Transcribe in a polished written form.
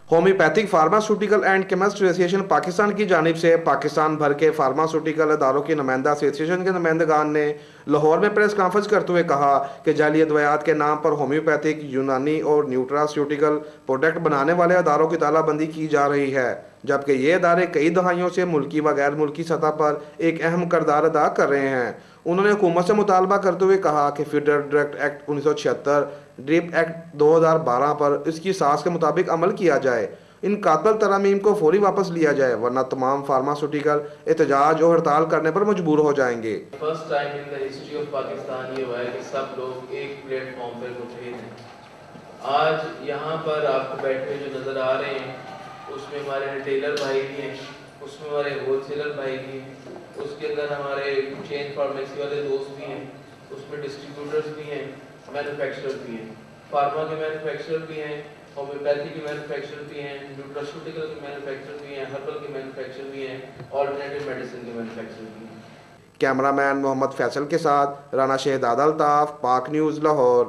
Homeopathic pharmaceutical and chemist association Pakistan की जानिब से पाकिस्तान भर के फार्मास्यूटिकल अदारों की नुमाइंदा एसोसिएशन के नुमाइंदगान ने लाहौर में प्रेस कॉन्फ्रेंस करते हुए कहा कि जाली अद्वियात के नाम पर होम्योपैथिक, यूनानी और न्यूट्रास्यूटिकल प्रोडक्ट बनाने वाले अदारों की तालाबंदी की जा रही है, जबकि ये अदारे कई दहाइयों से मुल्की व गैर मुल्की सतह पर एक अहम किरदार अदा कर रहे हैं। उन्होंने हुकूमत से मुतालबा करते हुए कहा कि federal drug act 1976, drip act 2012 पर इसकी साख के मुताबिक अमल किया जाए, इन कातल तरमीम को फौरी वापस लिया जाए, वरना तमाम फार्मास्यूटिकल एहतजाज और हड़ताल करने पर मजबूर हो जाएंगे। First time in the history of Pakistan ये हुआ है कि सब लोग एक प्लेटफॉर्म पर मुतहद हैं। आज यहाँ पर आपको बैठे हुए जो नज़र आ रहे हैं उसमें हमारे रिटेलर भाई भी हैं, उसमें हमारे होलसेलर भाई भी हैं, उसके अंदर हमारे चेन फार्मेसी वाले दोस्त भी हैं, उसमें डिस्ट्रीब्यूटर्स भी हैं, मैन्युफैक्चरर भी हैं, फार्मा के मैन्युफैक्चरर भी हैं, होम्योपैथी के मैन्युफैक्चरर भी हैं, न्यूट्रास्यूटिकल के मैन्युफैक्चरर भी हैं, हर्बल के मैन्युफैक्चरर भी हैं, ऑल्टरनेटिव मेडिसिन के मैन्युफैक्चरर भी हैं। कैमरामैन मोहम्मद फैसल के साथ राना शहजाद अल्ताफ, पाक न्यूज़ लाहौर।